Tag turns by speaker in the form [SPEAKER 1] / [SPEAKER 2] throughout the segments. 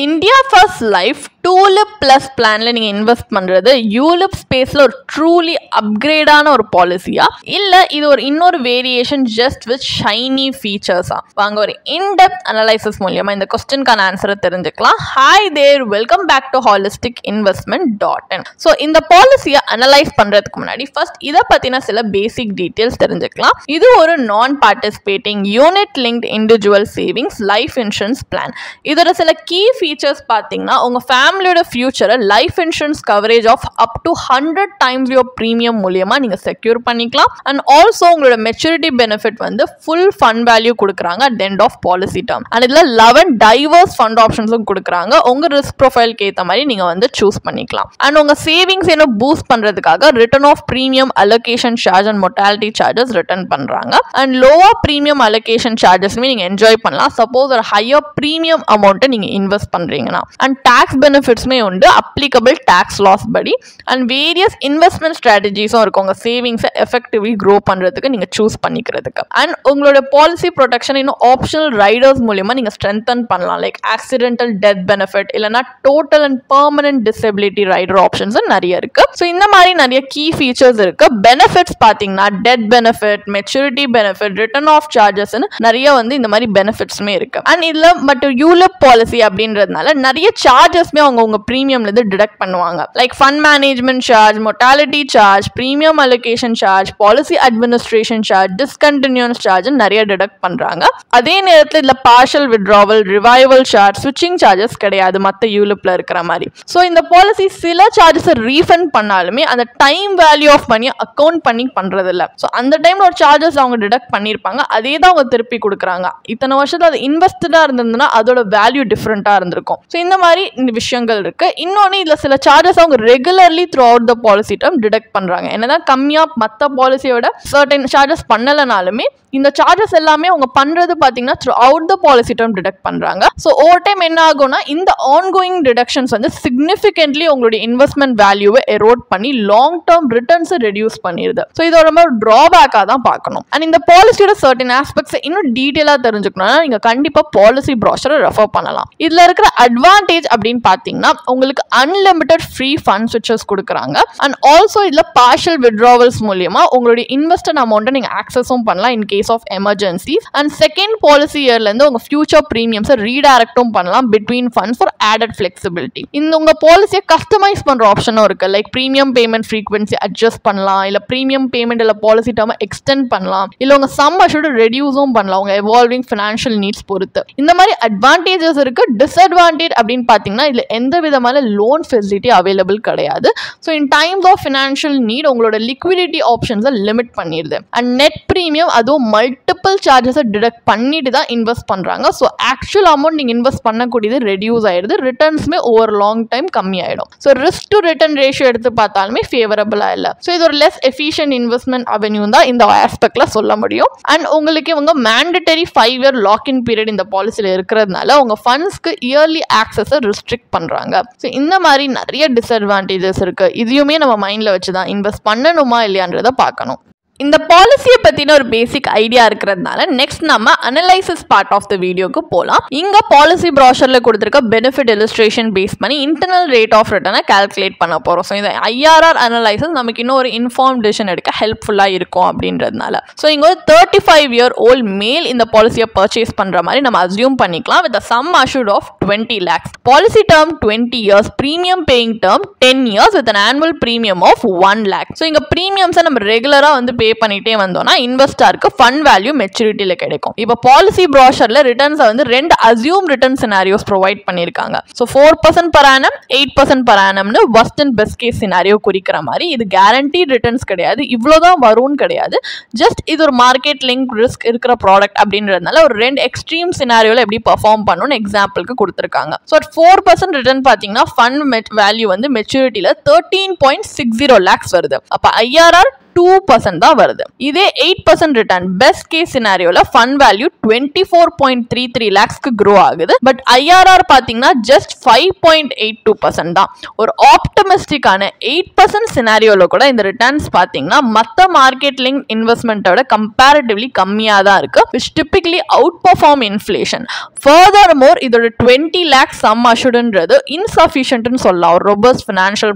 [SPEAKER 1] India First Life Tulip Plus பிளான்ல நீங்க invest பண்றது யூலிப் ஸ்பேஸ்ல ஒரு ட்ரூலி அப்கிரேடான ஒரு பாலிசியா இல்ல இது ஒரு இன்னொரு வேரியேஷன் ஜஸ்ட் வித் ஷைனி ஃபீச்சர்ஸா வாங்க ஒரு இன்டெப்த் அனலைசிஸ் மூலமா இந்த क्वेश्चनக்கான ஆன்சரை தெரிஞ்சுக்கலாம். Hi there, welcome back to holisticinvestment.in. So இந்த பாலிசியை அனலைஸ் பண்றதுக்கு முன்னாடி ஃபர்ஸ்ட் இதை பத்தின சில பேசிக் டீட்டெயில்ஸ் தெரிஞ்சுக்கலாம். இது ஒரு நான் participating unit linked individual savings life insurance plan. இதோட சில கீ ஃபீச்சர்ஸ் பார்த்தீங்கன்னா உங்க ஃபேமிலியோட ஃபியூச்சரை life insurance coverage of up to 100 times your premium மூலியமா நீங்க செக்யூர் பண்ணிக்கலாம். அண்ட் ஆல்சோ உங்களோட மெச்சூரிட்டி பெனிஃபிட் வந்து ஃபுல் ஃபண்ட் வேல்யூ கொடுக்குறாங்க at end of policy term. And இதுல 11 டைவர்ஸ் ஃபண்ட் ஆப்ஷன்ஸும் கொடுக்குறாங்க. உங்க ரிஸ்க் ப்ரொஃபைலுக்கு ஏற்ற மாதிரி நீங்க வந்து சூஸ் பண்ணிக்கலாம். அண்ட் உங்க சேவிங்ஸ் என்ன பூஸ்ட் பண்றதுக்காக return of premium allocation charge and mortality charges return பண்றாங்க. அண்ட் லோவர் ப்ரீமியம் அலோகேஷன் சார்ஜஸ்மே நீங்க என்ஜாய் பண்ணலாம் சப்போஸ் ஒரு ஹையர் ப்ரீமியம் அமௌண்ட்டை நீங்க இன்வெஸ்ட் பண்றீங்கன்னா. அண்ட் டாக்ஸ் பெனிஃபிட்ஸ்மே உண்டு அப்ளிகபிள் டாக்ஸ் லாஸ் படி. அண்ட் வேரியஸ் இன்வெஸ்ட்மெண்ட் ஸ்ட்ராட்டஜிஸும் இருக்கும் உங்க சேவிங்ஸை எஃபெக்டிவ்லி க்ரோ பண்றதுக்கு நீங்க சூஸ் பண்ணிக்கிறதுக்கு. அண்ட் உங்களோட பாலிசி ப்ரொடெக்ஷன் இன்னும் ஆப்ஷனல் ரைடர்ஸ் மூலியமா நீங்க ஸ்ட்ரென்தன் பண்ணலாம். லைக் ஆக்சிடென்டல் டெத் பெனிஃபிட் இல்லைனா total and permanent disability rider options நிறைய இருக்கு. ஸோ இந்த மாதிரி நிறைய கீ ஃபீச்சர்ஸ் இருக்கு. பெனிஃபிட்ஸ் பார்த்தீங்கன்னா death benefit, maturity benefit, return of charges நிறைய வந்து இந்த மாதிரி பெனிஃபிட்ஸ்மே இருக்கு. அண்ட் இதுல பட் யூலிப் பாலிசி அப்படின்றதுனால நிறைய சார்ஜஸ்மே அவங்க உங்க ப்ரீமியம்ல இருந்து டிடக்ட் பண்ணுவாங்க. Like fund management charge, mortality charge, premium allocation charge, policy administration charge, discontinues charge நிறைய டிடக்ட் பண்றாங்க. அதே நேரத்தில் இதுல பார்ஷல் வித்ட்ராவல், ரிவைவல் சார்ஜ், ஸ்விட்சிங் சார்ஜஸ் கிடையாது மற்ற யூலிப்ல இருக்கிற மாதிரி. ஸோ இந்த பாலிசி சில சார்ஜஸ் ரீஃபண்ட் பண்ணாலுமே அந்த டைம் வேல்யூ ஆஃப் மணியை அக்கௌண்ட் பண்ணி பண்றது இல்லை. ஸோ அந்த டைம்ல ஒரு சார்ஜஸ் அவங்க டிடக்ட் பண்ணியிருப்பாங்க, அதே தான் அவங்க திருப்பி கொடுக்குறாங்க. இத்தனை வருஷத்துல அது இன்வெஸ்டடா இருந்ததுன்னா அதோட வேல்யூ டிஃப்ரெண்டா இருந்திருக்கும். ஸோ இந்த மாதிரி இந்த விஷயங்கள் இருக்கு. இன்னொன்று இதுல சில சார்ஜஸ் அவங்க regularly through out the policy term detect பண்றாங்க. என்னதான் கம்மியா மற்ற பாலிசியோட சர்டன் சார்ஜஸ் பண்ணலனாலுமே இந்த சார்ஜஸ் எல்லாமே அவங்க பண்றது பாத்தீங்கன்னா through out the policy term detect பண்றாங்க. ஸோ ஓவர் டைம் என்ன ஆகும்னா இந்த ஆன்கோயிங் டிடக்ஷன்ஸ் வந்து சிக்னிஃபிகன்ட்லி உங்களுடைய இன்வெஸ்ட்மெண்ட் வேல்யூவை எரோட் பண்ணி லாங் டேர்ம் ரிட்டர்ன்ஸை ரெடியூஸ் பண்ணிடுது. ஸோ இது ரொம்ப டிராபேக்காக தான் பார்க்கணும். அண்ட் இந்த பாலிசியோட சர்டன் ஆஸ்பெக்ட்ஸ் இன்னும் டீட்டெயிலாக தெரிஞ்சுக்கணும்னா நீங்க கண்டிப்பா பாலிசி ப்ரோஷரை ரெஃபர் பண்ணலாம். இதுல இருக்கிற அட்வான்டேஜ் அப்படின்னு பாத்தீங்கன்னா உங்களுக்கு அன்லிமிட்டட் ஃப்ரீ ஃபண்ட் ஸ்விட்சஸ் கொடுக்குறாங்க. அண்ட் ஆல்சோ இதுல பார்ஷல் வித்ட்ராவல்ஸ் மூலியமா உங்களுடைய இன்வெஸ்டட் அமௌண்ட்டை நீங்க ஆக்சஸும் பண்ணலாம் in case of emergencies. And second policy இயர்ல இருந்து உங்க ஃபியூச்சர் பிரீமியம்ஸை ரீடைரக்டும் பண்ணலாம் between funds for added flexibility. இந்த உங்க பாலிசியை கஸ்டமைஸ் பண்ற ஆப்ஷனும் இருக்கு. Like premium payment frequency adjust பண்ணலாம், இல்ல பிரீமியம் பேமெண்ட் இல்ல பாலிசி டேர்ம் எக்ஸ்டெண்ட் பண்ணலாம், இல்ல உங்க சம் அஷ்யூர்ட் ரெடியூஸும் பண்ணலாம் உங்க எவால்விங் ஃபினான்ஷியல் நீட்ஸ் பொறுத்து. இந்த மாதிரி அட்வான்டேஜஸ் இருக்கு. டிஸ்அட்வான்டேஜ் அப்படின்னு பாத்தீங்கன்னா இதுல எந்த விதமான லோன் ஃபெசிலிட்டி அவைலபிள் கிடையாது. So in times of financial need உங்களோட லிக்விடிட்டி ஆப்ஷன்ஸை லிமிட் பண்ணிடுது. அண்ட் நெட் பிரீமியம் அதுவும் மல்டிபிள் சார்ஜஸை டிடக்ட் பண்ணிட்டு தான் இன்வெஸ்ட் பண்றாங்க. ஸோ ஆக்சுவல் அமௌண்ட் நீங்க இன்வெஸ்ட் பண்ணக்கூடியது ரெடியூஸ் ஆயிடுது. ரிட்டர்ன்ஸ்மே ஓவர் லாங் டைம் கம்மி ஆயிடும். So risk to return ratio எடுத்து பார்த்தாலுமே ஃபேவரபிளா இல்லை. ஸோ இது ஒரு லெஸ் எஃபிஷியன்ட் இன்வெஸ்ட்மெண்ட் அவென்யூ தான் இந்த ஆஸ்பெக்ட்ல சொல்ல முடியும். அண்ட் உங்களுக்கு இவங்க மேண்டட்டரி 5 year லாக்இன் பீரியட் இந்த பாலிசியில் இருக்கிறதுனால உங்க ஃபண்ட்ஸ்க்கு இயர்லி ஆக்சஸை ரெஸ்ட்ரிக்ட் பண்றாங்க. ஸோ இந்த மாதிரி நிறைய டிஸ்அட்வான்டேஜஸ் இருக்கு. இதையுமே நம்ம மைண்ட்ல வச்சுதான் இன்வெஸ்ட் பண்ணணுமா இல்லையான்றதை பார்க்கணும். இந்த பாலிசியை பற்றின ஒரு பேசிக் ஐடியா இருக்கிறதுனால நெக்ஸ்ட் நம்ம அனலைசிஸ் பார்ட் ஆஃப் த வீடியோக்கு போகலாம். இங்கே பாலிசி ப்ராஷரில் கொடுத்துருக்க பெனிஃபிட் இல்லஸ்ட்ரேஷன் பேஸ் பண்ணி இன்டர்னல் ரேட் ஆஃப் ரிட்டர்னை கால்குலேட் பண்ண போகிறோம். ஸோ இந்த ஐஆர்ஆர் அனலைசிஸ் நமக்கு இன்னும் ஒரு இன்ஃபார்ம் டிசிஷன் எடுக்க ஹெல்ப்ஃபுல்லாக இருக்கும் அப்படின்றதுனால. ஸோ இங்கே ஒரு 35 year old மேல் இந்த பாலிசியை பர்ச்சேஸ் பண்ணுற மாதிரி நம்ம அசியூம் பண்ணிக்கலாம் with sum assured of 20 lakhs. Policy term 20 years, premium paying term 10 years வித் an annual premium of 1 lakh. So இங்கே ப்ரீமியம்ஸை நம்ம ரெகுலராக வந்து பே பண்ணிட்டே வந்தோம்னா இன்வெஸ்டருக்கு ஃபண்ட் வேல்யூ மெச்சூரிட்டியில கிடைக்கும். இப்போ பாலிசி ப்ராஷர்ல ரிட்டர்ன்ஸ் வந்து 2 அசியூம் ரிட்டர்ன் சினாரியோஸ் ப்ரொவைட் பண்ணிருக்காங்க. So 4% per annum, 8% per annumனு worst and best case scenario குறிக்கிற மாதிரி. இது கேரண்டீட் ரிட்டர்ன்ஸ் கிடையாது, இவ்வளோதான் வரும்னு கிடையாது. ஜஸ்ட் இது ஒரு மார்க்கெட் லிங்க் ரிஸ்க் இருக்கிற ப்ராடக்ட் அப்படின்றதுனால ஒரு 2 எக்ஸ்ட்ரீம் சினாரியோல எப்படி பெர்ஃபார்ம் பண்ணணும்னு எக்ஸாம்பிளுக்கு கொடுத்துருக்காங்க. ஸோ 4% ரிட்டர்ன் பார்த்தீங்கன்னா ஃபண்ட் வேல்யூ வந்து மெச்சூரிட்டியில 13.60 lakhs வருது. அப்போ ஐஆர்ஆர் 2% தான் வருது. இதே 8% ரிட்டர்ன் பெஸ்ட் கேஸ் சினாரியோல ஃபண்ட் வேல்யூ 24.33 lakhsக்கு grow ஆகுது. பட் IRR பாத்தீங்கன்னா just 5.82% தான். ஒரு ஆப்டமிஸ்டிக்கான 8% சினாரியோல கூட இந்த ரிட்டர்ன்ஸ் பாத்தீங்கன்னா மத்த மார்க்கெட் லிங்க் இன்வெஸ்ட்மெண்ட்டோட கம்பேரிட்டிவ்லி கம்மியா தான் இருக்கு, which typically outperform inflation. Furthermore, இதோட 20 lakh sum assuredன்றது insufficientனு சொல்லலாம் ஒரு robust financial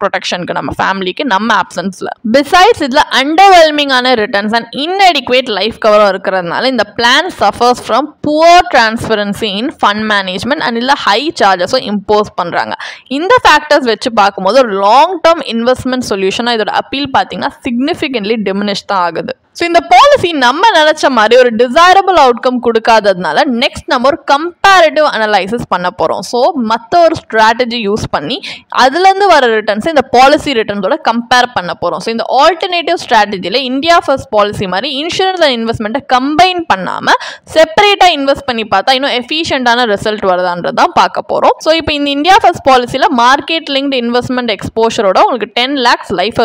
[SPEAKER 1] protectionக்கு நம்ம ஃபேமிலிக்கு நம்ம absenceல. Besides இதுல underwhelming ஆன returns and inadequate life cover இருக்கிறதுனால இந்த plan suffers from poor transparency in fund management and இல்ல high charges impose பண்றாங்க. இந்த factors வச்சு பார்க்கும்போது ஒரு long term investment solution இதோட அப்பீல் பாத்தீங்கன்னா significantly diminished தான் ஆகுது. ஸோ இந்த பாலிசி நம்ம நினைச்ச மாதிரி ஒரு டிசைரபிள் அவுட்கம் கொடுக்காததுனால நெக்ஸ்ட் நம்ம ஒரு கம்பேரிட்டிவ் அனலைசிஸ் பண்ண போகிறோம். ஸோ மற்ற ஒரு ஸ்ட்ராட்டஜி யூஸ் பண்ணி அதுலேருந்து வர ரிட்டர்ன்ஸ் இந்த பாலிசி ரிட்டர்ன்ஸோட கம்பேர் பண்ண போகிறோம். ஸோ இந்த ஆல்டர்னேட்டிவ் ஸ்ட்ராட்டஜியில் இந்தியா ஃபர்ஸ்ட் பாலிசி மாதிரி இன்சூரன்ஸ் அண்ட் இன்வெஸ்ட்மெண்ட்டை கம்பைன் பண்ணாமல் செப்பரேட்டாக இன்வெஸ்ட் பண்ணி பார்த்தா இன்னும் எஃபிஷியண்டான ரிசல்ட் வருதான்றது தான் பார்க்க போகிறோம். ஸோ இப்போ இந்த இந்தியா ஃபர்ஸ்ட் பாலிசியில் மார்க்கெட் லிங்க்டு இன்வெஸ்ட்மெண்ட் எக்ஸ்போஷரோட உங்களுக்கு 10 lakhs லைஃப்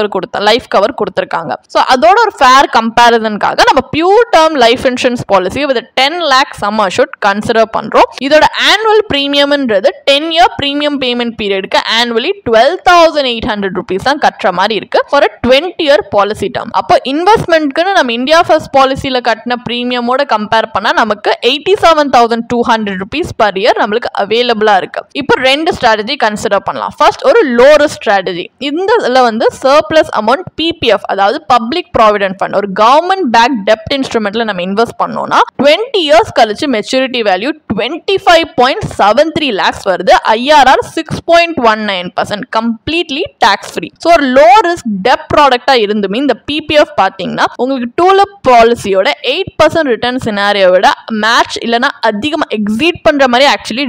[SPEAKER 1] கவர் கொடுத்துருக்காங்க. ஸோ அதோட ஒரு ஃபேர் கம்பேரிசனுக்காக நம்ம pure term life insurance policy with 10 lakh sum assured consider பண்றோம். இதோட ஆனுவல் பிரீமியம்ன்றது 10-year பிரீமியம் பேமெண்ட் பீரியடுக்கு ஆனுவலி 12,800 rupees தான் கட்டுற மாதிரி இருக்கு ஃபார் 20-year பாலிசி டேர்ம். அப்போ இன்வெஸ்ட்மெண்ட்க்கு நம்ம இந்தியா ஃபர்ஸ்ட் பாலிசியில கட்டின பிரீமியமோட கம்பேர் பண்ணா நமக்கு 87,200 rupees per year நம்மளுக்கு அவைலபிளா இருக்கு. இப்போ ரெண்டு ஸ்ட்ராட்டஜி கன்சிடர் பண்ணலாம். ஃபர்ஸ்ட் ஒரு லோ ரிஸ்க் ஸ்ட்ராட்டஜி. இந்த இதுல வந்து சர்ப்ளஸ் அமௌண்ட் PPF அதாவது பப்ளிக் ப்ராவிடென்ட் ஃபண்ட் ஒரு கவர்மெண்ட் பேக் டெப்ட் இன்ஸ்ட்ருமெண்ட்ல நம்ம இன்வெஸ்ட் பண்ணோம்னா 20 years கழிச்சு மெச்சூரிட்டி வேல்யூ 25.73 lakhs வருது. IRR 6.19%, completely tax free. So ஒரு லோ ரிஸ்க் டெப்ட் ப்ராடக்டா இருந்துமே இந்த PPF பாத்தீங்கன்னா உங்களுக்கு டூலிப் பாலிசியோட 8% ரிட்டர்ன் சினாரியோட மேட்ச் இல்லைன்னா அதிகமாக எக்ஸீட் பண்ற மாதிரி ஆக்சுவலி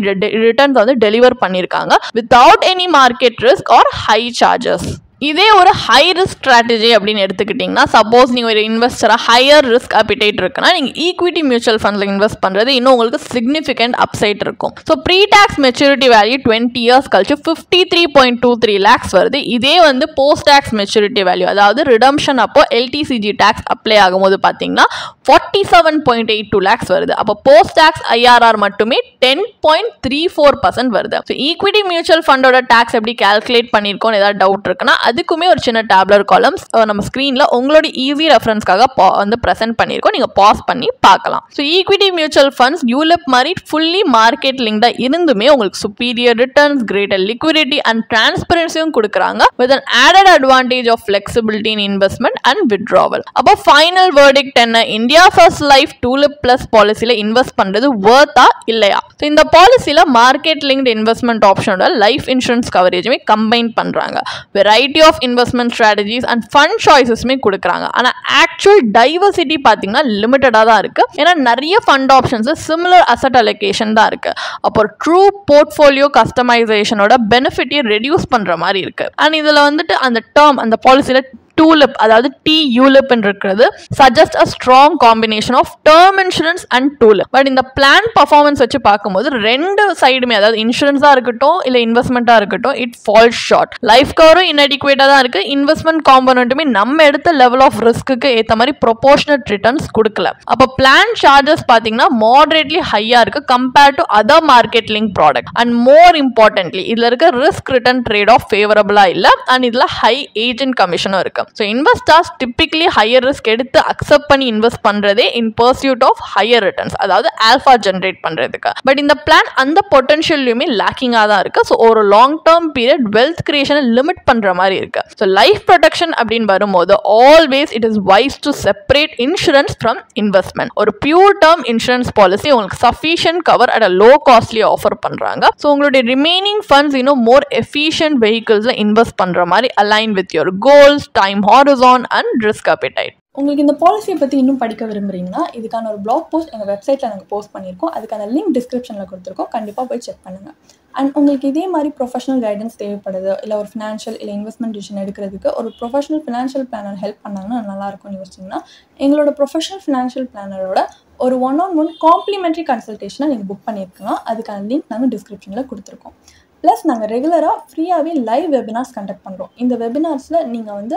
[SPEAKER 1] ரிட்டர்ன்ஸ் வந்து டெலிவர் பண்ணியிருக்காங்க without any market risk or high charges. இதே ஒரு ஹை ரிஸ்க் ஸ்ட்ராட்டஜி அப்படின்னு எடுத்துக்கிட்டிங்கன்னா சப்போஸ் நீங்கள் ஒரு இன்வெஸ்டராக ஹையர் ரிஸ்க் அப்பிடைட் இருக்குன்னா நீங்கள் ஈக்விட்டி மியூச்சுவல் ஃபண்ட்ஸில் இன்வெஸ்ட் பண்ணுறது இன்னும் உங்களுக்கு சிக்னிஃபிகண்ட் அப்சைட் இருக்கும். So pre tax maturity value 20 years கழிச்சு 53.23 lakhs வருது. இதே வந்து போஸ்ட் டாக்ஸ் மெச்சூரிட்டி வேல்யூ அதாவது ரிடம்ஷன் அப்போ LTCG டாக்ஸ் அப்ளை ஆகும்போது பார்த்தீங்கன்னா 47.82 lakhs வருது. அப்போ போஸ்ட் டாக்ஸ் IRR மட்டுமே 10.34% வருது. ஸோ ஈக்விட்டி மியூச்சுவல் ஃபண்டோட டாக்ஸ் எப்படி கால்குலேட் பண்ணியிருக்கோன்னு ஏதாவது டவுட் இருக்குன்னா அதுக்குமே ஒரு சின்ன டேப்லர் காலம்ஸ் நம்ம ஸ்க்ரீனில் உங்களோட ஈஸி ரெஃபரன்ஸ்க்காக வந்து ப்ரெசென்ட் பண்ணியிருக்கோம். நீங்கள் பாஸ் பண்ணி பார்க்கலாம். So equity mutual funds ULIP மாதிரி ஃபுல்லி மார்க்கெட் லிங்க்டாக இருந்துமே உங்களுக்கு superior returns, greater liquidity and டிரான்ஸ்பரன்சியும் கொடுக்குறாங்க with an added advantage of flexibility in investment and withdrawal. அப்போ ஃபைனல் வேர்டிக்ட் என்ன? India First Life Tulip Plus பாலிசியில் இன்வெஸ்ட் பண்ணுறது வர்த்தா இல்லையா? ஸோ இந்த பாலிசியில் மார்க்கெட் லிங்க்டு இன்வெஸ்ட்மெண்ட் ஆப்ஷனோட லைஃப் இன்சூரன்ஸ் கவரேஜுமே கம்பைன் பண்ணுறாங்க. Variety of investment strategies and fund சாய்ஸஸ்மே கொடுக்குறாங்க. ஆனால் ஆக்சுவல் டைவர்சிட்டி பார்த்தீங்கன்னா லிமிட்டடாக தான் இருக்கு. ஏன்னா நிறைய fund options similar asset allocation தான் இருக்கு. அப்போ ட்ரூ போர்ட்ஃபோலியோ கஸ்டமைசேஷனோட பெனிஃபிட்டையும் ரெடியூஸ் பண்ற மாதிரி இருக்கு. அண்ட் இதுல வந்துட்டு அந்த டேர்ம் அந்த பாலிசியில டூலிப் அதாவது TULIP இருக்கிறது suggest a strong combination of term insurance and Tulip. But இந்த பிளான் பர்ஃபார்மன்ஸ் வச்சு பார்க்கும்போது ரெண்டு சைடுமே அதாவது இன்சூரன்ஸா இருக்கட்டும் இல்ல இன்வெஸ்ட்மெண்ட்டா இருக்கட்டும் இட் ஃபால்ஸ் ஷார்ட். லைஃப் கவரும் இன்அடிக்வேட்டா தான் இருக்கு. இன்வெஸ்ட்மெண்ட் காம்பனண்ட்டுமே நம்ம எடுத்த லெவல் ஆஃப் ரிஸ்க்கு ஏற்ற மாதிரி ப்ரொபோர்ஷனட் ரிட்டர்ன்ஸ் கொடுக்கல. அப்போ பிளான் சார்ஜஸ் பார்த்தீங்கன்னா மாடரேட்லி ஹையா இருக்கு compared to other market link product. And more importantly இதுல இருக்க ரிஸ்க் ரிட்டர்ன் ட்ரேட் ஆஃப் ஃபேவரபிளா இல்ல. அண்ட் இதுல ஹை ஏஜென்ட் கமிஷனும் இருக்கு. So investors typically higher risk எடுத்து அக்செப்ட் பண்ணி இன்வெஸ்ட் பண்றதே in pursuit of higher returns அதாவது ஆல்ஃபா ஜெனரேட் பண்றதுக்கு. பட் இந்த பிளான் அந்த பொட்டன்ஷியலுமே லேக்கிங்கா தான் இருக்கு. ஸோ ஒரு லாங் டேர்ம் பீரியட் வெல்த் கிரியேஷனை லிமிட் பண்ற மாதிரி இருக்கு. ஸோ லைஃப் ப்ரொடெக்ஷன் அப்படின்னு வரும்போது always it is wise to separate insurance from investment. ஒரு பியூர் டேர்ம் இன்சூரன்ஸ் பாலிசி உங்களுக்கு sufficient cover at a low costly offer பண்றாங்க. ஸோ உங்களுடைய ரிமைனிங் ஃபண்ட்ஸ் இன்னும் மோர் எஃபிஷியன்ட் வெஹிக்கிள்ஸ்ல இன்வெஸ்ட் பண்ற மாதிரி align with your goals, time horizon and risk appetite.
[SPEAKER 2] உங்களுக்கு இந்த பாலிசியை பற்றி இன்னும் படிக்க விரும்புகிறீங்கன்னா இதுக்கான ஒரு பிளாக் போஸ்ட் எங்கள் வெப்சைட்டில் நாங்கள் போஸ்ட் பண்ணியிருக்கோம். அதுக்கான லிங்க் டிஸ்கிரிப்ஷனில் கொடுத்துருக்கோம். கண்டிப்பாக போய் செக் பண்ணுங்கள். அண்ட் உங்களுக்கு இதே மாதிரி ப்ரொஃபஷனல் கைடன்ஸ் தேவைப்படுது இல்லை ஒரு ஃபினான்ஷியல் இல்லை இன்வெஸ்ட்மெண்ட் டிசிஷன் எடுக்கிறதுக்கு ஒரு ப்ரொஃபஷனல் ஃபினான்ஷியல் பிளானர் ஹெல்ப் பண்ணாங்கன்னா நல்லாயிருக்கும்னு யோசிச்சிங்கன்னா எங்களோட ப்ரொஃபஷனல் ஃபினான்ஷியல் பிளானரோட ஒரு 1-on-1 காம்ப்ளிமெண்ட்ரி கன்சல்டேஷனை நீங்கள் புக் பண்ணியிருக்கலாம். அதுக்கான லிங்க் நாங்கள் டிஸ்கிரிப்ஷனில் கொடுத்துருக்கோம். ப்ளஸ் நாங்கள் ரெகுலராக ஃப்ரீயாகவே லைவ் வெபினார்ஸ் கண்டக்ட் பண்ணுறோம். இந்த வெபினார்ஸில் நீங்கள் வந்து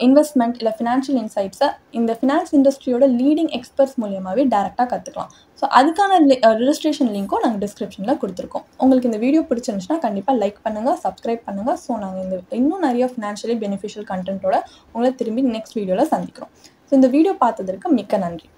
[SPEAKER 2] இன்வெஸ்ட்மெண்ட் இல்லை ஃபினான்ஷியல் இன்சைட்ஸை இந்த ஃபினான்ஸ் இண்டஸ்ட்ரியோட லீடிங் எக்ஸ்பர்ட்ஸ் மூலியமாகவே டேரெக்டாக கற்றுக்கலாம். ஸோ அதுக்கான ரிஜிஸ்ட்ரேஷன் லிங்க்கும் நாங்கள் டிஸ்கிரிப்ஷனில் கொடுத்துருக்கோம். உங்களுக்கு இந்த வீடியோ பிடிச்சிருந்துச்சுன்னா கண்டிப்பாக லைக் பண்ணுங்கள், சப்ஸ்கிரைப் பண்ணுங்கள். ஸோ நாங்கள் இன்னும் நிறைய ஃபினான்ஷியலி பெனிஃபிஷியல் கண்டென்ட்டோட உங்களை திரும்பி நெக்ஸ்ட் வீடியோவில் சந்திக்கிறோம். ஸோ இந்த வீடியோ பார்த்ததற்கு மிக்க நன்றி.